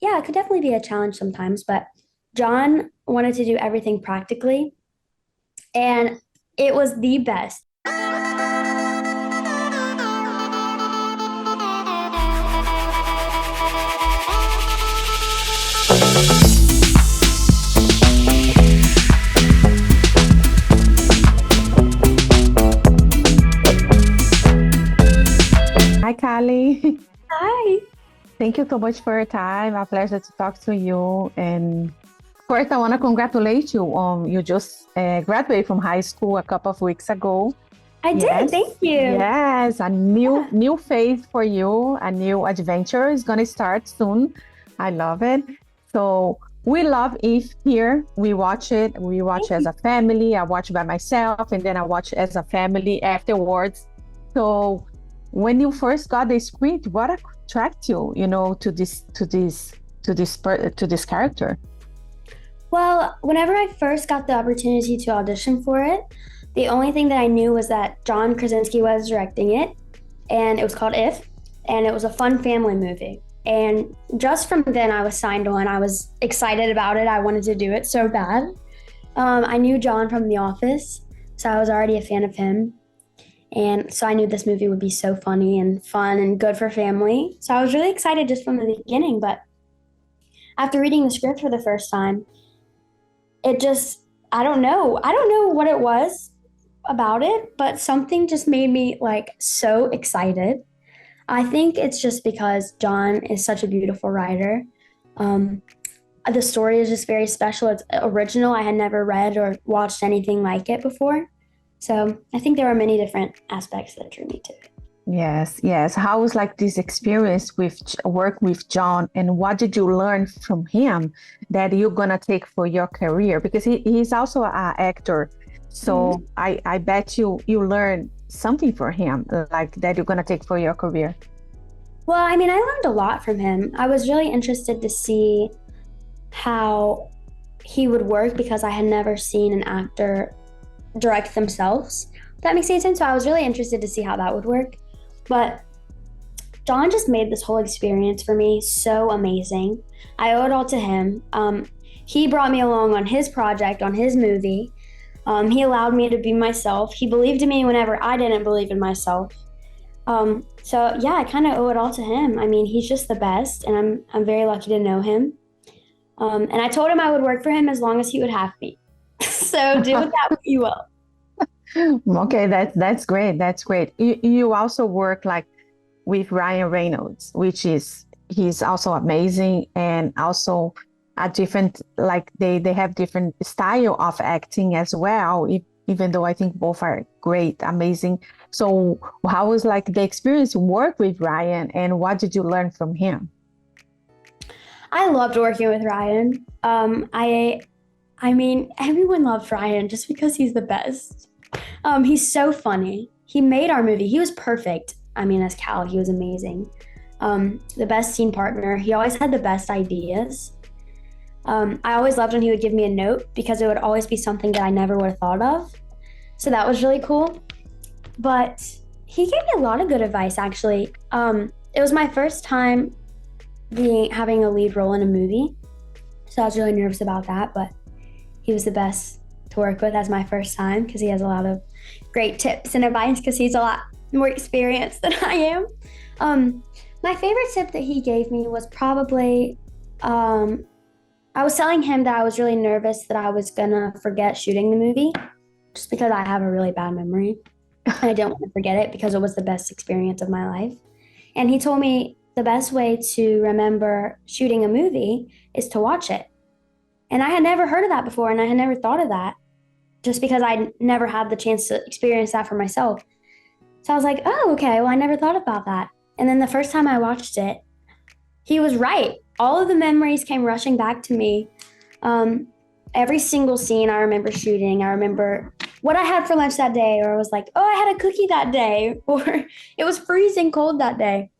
yeah, it could definitely be a challenge sometimes, but John wanted to do everything practically, and it was the best. Hi, Kali. Hi. Thank you so much for your time. A pleasure to talk to you. And first, I want to congratulate you on you just graduated from high school a couple of weeks ago. I did. Yes, Thank you. yes, a Yeah. new phase for you, a new adventure is gonna start soon. I love it. So we love if here we watch it. We watch Thank as you. a family. I watch by myself, and then I watch as a family afterwards. So when you first got the script, what attracted you, to this character? Well, whenever I first got the opportunity to audition for it, the only thing that I knew was that John Krasinski was directing it, and it was called If, and it was a fun family movie. And just from then, I was signed on. I was excited about it. I wanted to do it so bad. I knew John from The Office, so I was already a fan of him. And so I knew this movie would be so funny and fun and good for family. So I was really excited just from the beginning. But after reading the script for the first time, it just, I don't know. I don't know what it was about it, but something just made me like so excited. I think it's just because John is such a beautiful writer. Um, the story is just very special. It's original. I had never read or watched anything like it before. So I think there are many different aspects that drew me to it. Yes, yes. How was like this experience with work with John, and what did you learn from him that you're gonna take for your career? Because he's also an actor, so Mhm. I bet you learn something for him like that you're gonna take for your career. Well, I mean, I learned a lot from him. I was really interested to see how he would work because I had never seen an actor direct themselves. If that makes any sense. So I was really interested to see how that would work. But John just made this whole experience for me so amazing. I owe it all to him. He brought me along on his project, on his movie. He allowed me to be myself. He believed in me whenever I didn't believe in myself. So yeah, I kind of owe it all to him. I mean, he's just the best, and I'm very lucky to know him. And I told him I would work for him as long as he would have me. So do with that what you will. Okay, that's great. That's great. You also work like with Ryan Reynolds, which is he's also amazing and also a different like they have different style of acting as well. Even though I think both are great, amazing. So how was like the experience to work with Ryan, and what did you learn from him? I loved working with Ryan. I mean, everyone loves Ryan just because he's the best. He's so funny. He made our movie. He was perfect. I mean, as Cal, he was amazing. The best scene partner. He always had the best ideas. I always loved when he would give me a note because it would always be something that I never would have thought of. So that was really cool. But he gave me a lot of good advice, actually. It was my first time being having a lead role in a movie, so I was really nervous about that. But he was the best to work with as my first time because he has a lot of great tips and advice because he's a lot more experienced than I am. My favorite tip that he gave me was probably I was telling him that I was really nervous that I was gonna forget shooting the movie just because I have a really bad memory. I didn't want to forget it because it was the best experience of my life. And he told me the best way to remember shooting a movie is to watch it. And I had never heard of that before, and I had never thought of that just because I never had the chance to experience that for myself. So I was like, oh, okay, well, I never thought about that. And then the first time I watched it, he was right. All of the memories came rushing back to me. Um, every single scene I remember shooting, I remember what I had for lunch that day, or I was like, oh, I had a cookie that day, or it was freezing cold that day.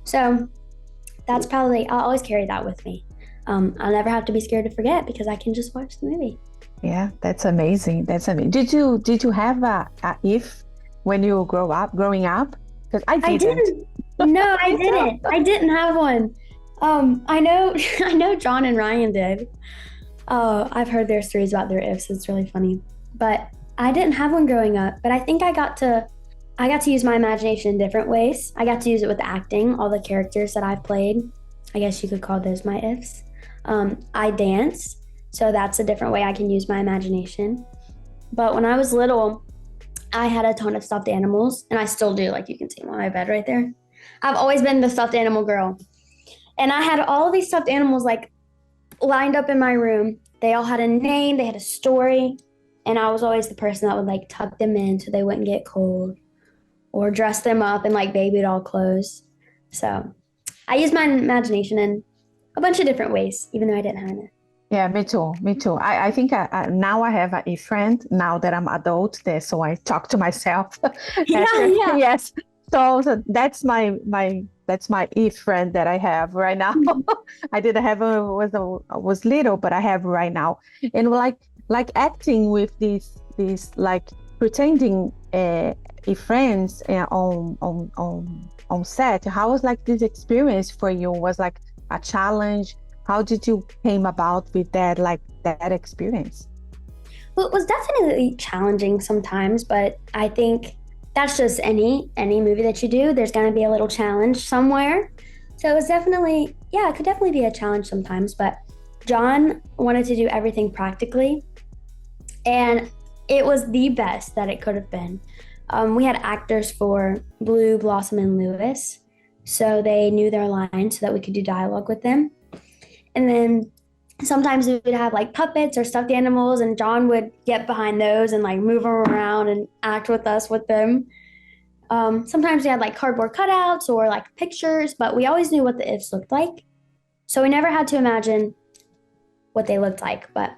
So that's probably, I'll always carry that with me. I'll never have to be scared to forget because I can just watch the movie. Yeah, that's amazing. That's amazing. Did you have a if when you growing up? Because I I didn't. didn't. No, I Me too. didn't. I didn't have one. I know, I know John and Ryan did. Oh, I've heard their stories about their ifs. It's really funny. But I didn't have one growing up, but I think I got to use my imagination in different ways. I got to use it with acting, all the characters that I've played. I guess you could call those my ifs. I dance, so that's a different way I can use my imagination. But when I was little, I had a ton of stuffed animals, and I still do, like you can see them on my bed right there. I've always been the stuffed animal girl. And I had all of these stuffed animals like lined up in my room. They all had a name, they had a story, and I was always the person that would like tuck them in so they wouldn't get cold or dress them up in like baby doll clothes. So I use my imagination in a bunch of different ways, even though I didn't have it. Yeah, me too. Me too. I think now I have a friend now that I'm adult there, so I talk to myself. Yeah, yeah. Yes. So that's my if friend that I have right now. I didn't have was little, but I have right now. And like acting with these like pretending a friends on set. How was like this experience for you? Was like a challenge? How did you came about with that, like that experience? Well, it was definitely challenging sometimes, but I think that's just any movie that you do. There's going to be a little challenge somewhere. So it was definitely, yeah, it could definitely be a challenge sometimes. But John wanted to do everything practically, and it was the best that it could have been. We had actors for Blue, Blossom, and Lewis, so they knew their lines so that we could do dialogue with them. And then sometimes we would have like puppets or stuffed animals, and John would get behind those and like move them around and act with us with them. Sometimes we had like cardboard cutouts or like pictures, but we always knew what the ifs looked like. So we never had to imagine what they looked like, but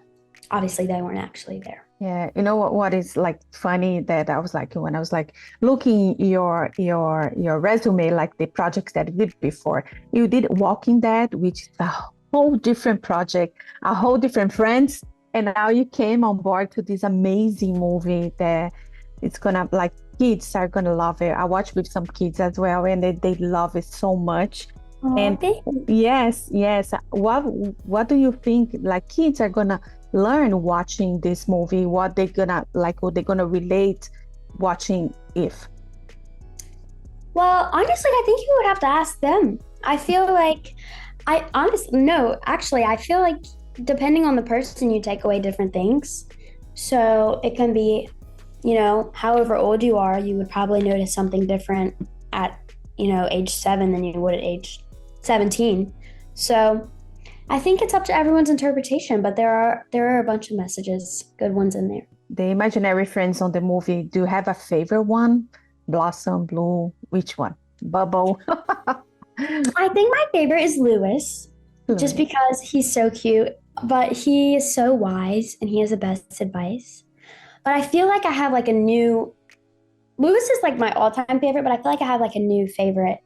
obviously they weren't actually there. Yeah, you know what is like funny that I was like when I was like looking your resume, like the projects that you did before. You did Walking Dead, which is a whole different project, a whole different friends, and now you came on board to this amazing movie that it's gonna like kids are gonna love it. I watched with some kids as well, and they love it so much. Oh, And yes, yes. What do you think like kids are gonna learn watching this movie? What they gonna like? What they gonna relate watching If? well, honestly, I think you would have to ask them. I feel like I honestly no, actually, I feel like depending on the person, you take away different things. So it can be, however old you are, you would probably notice something different at, age 7 than you would at age 17. So I think it's up to everyone's interpretation, but there are a bunch of messages, good ones in there. The imaginary friends on the movie, do you have a favorite one? Blossom, Blue, which one? Bubble. I think my favorite is Lewis, just because he's so cute, but he is so wise and he has the best advice. But I feel like I have like a new Lewis is like my all-time favorite, but I feel like I have like a new favorite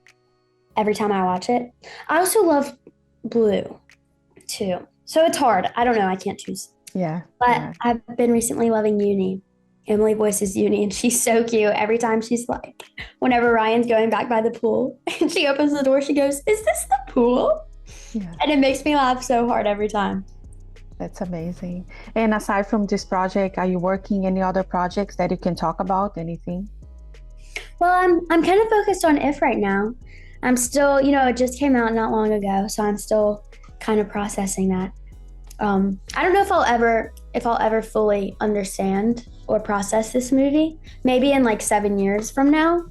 every time I watch it. I also love Blue too. So it's hard. I don't know. I can't choose. Yeah. But Yeah. I've been recently loving Uni. Emily voices Uni, and she's so cute. Every time she's like, whenever Ryan's going back by the pool, and she opens the door, she goes, "Is this the pool?" Yeah. And it makes me laugh so hard every time. That's amazing. And aside from this project, are you working any other projects that you can talk about? Anything? Well, I'm kind of focused on If right now. I'm still, it just came out not long ago, so I'm still kind of processing that. I don't know if I'll ever fully understand or process this movie. Maybe in like 7 years from now.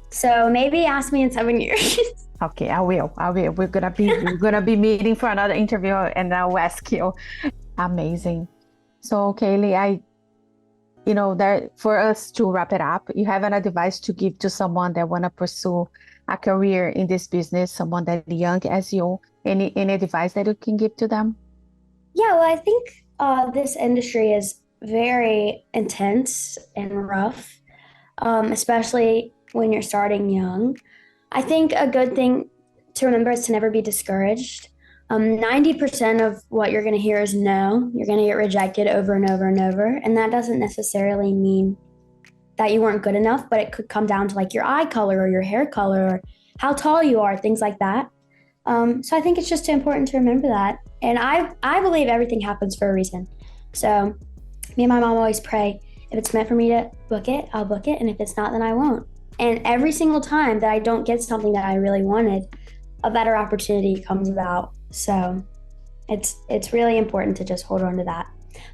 So maybe ask me in 7 years. Okay, I will. We're gonna be meeting for another interview, and I'll ask you. Amazing. So, Cailey, that for us to wrap it up, you have an advice to give to someone that wanna pursue a career in this business, someone that young as you. Any advice that you can give to them? Yeah, well, I think this industry is very intense and rough, especially when you're starting young. I think a good thing to remember is to never be discouraged. 90% of what you're going to hear is no. You're going to get rejected over and over and over. And that doesn't necessarily mean that you weren't good enough, but it could come down to like your eye color or your hair color or how tall you are, things like that. So I think it's just important to remember that. And I believe everything happens for a reason. So me and my mom always pray, if it's meant for me to book it, I'll book it. And if it's not, then I won't. And every single time that I don't get something that I really wanted, a better opportunity comes about. So it's really important to just hold on to that.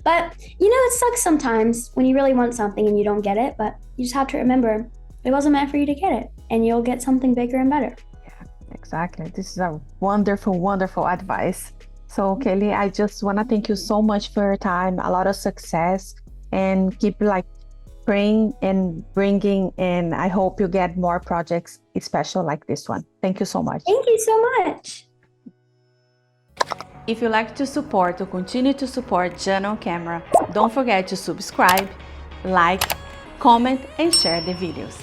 But it sucks sometimes when you really want something and you don't get it, but you just have to remember it wasn't meant for you to get it, and you'll get something bigger and better. Yeah, exactly. This is a wonderful, wonderful advice. So Cailey, I just want to thank you so much for your time, a lot of success, and keep praying and bringing, and I hope you get more projects special like this one. Thank you so much. Thank you so much. If you like to support or continue to support Jana on Camera, don't forget to subscribe, like, comment and share the videos.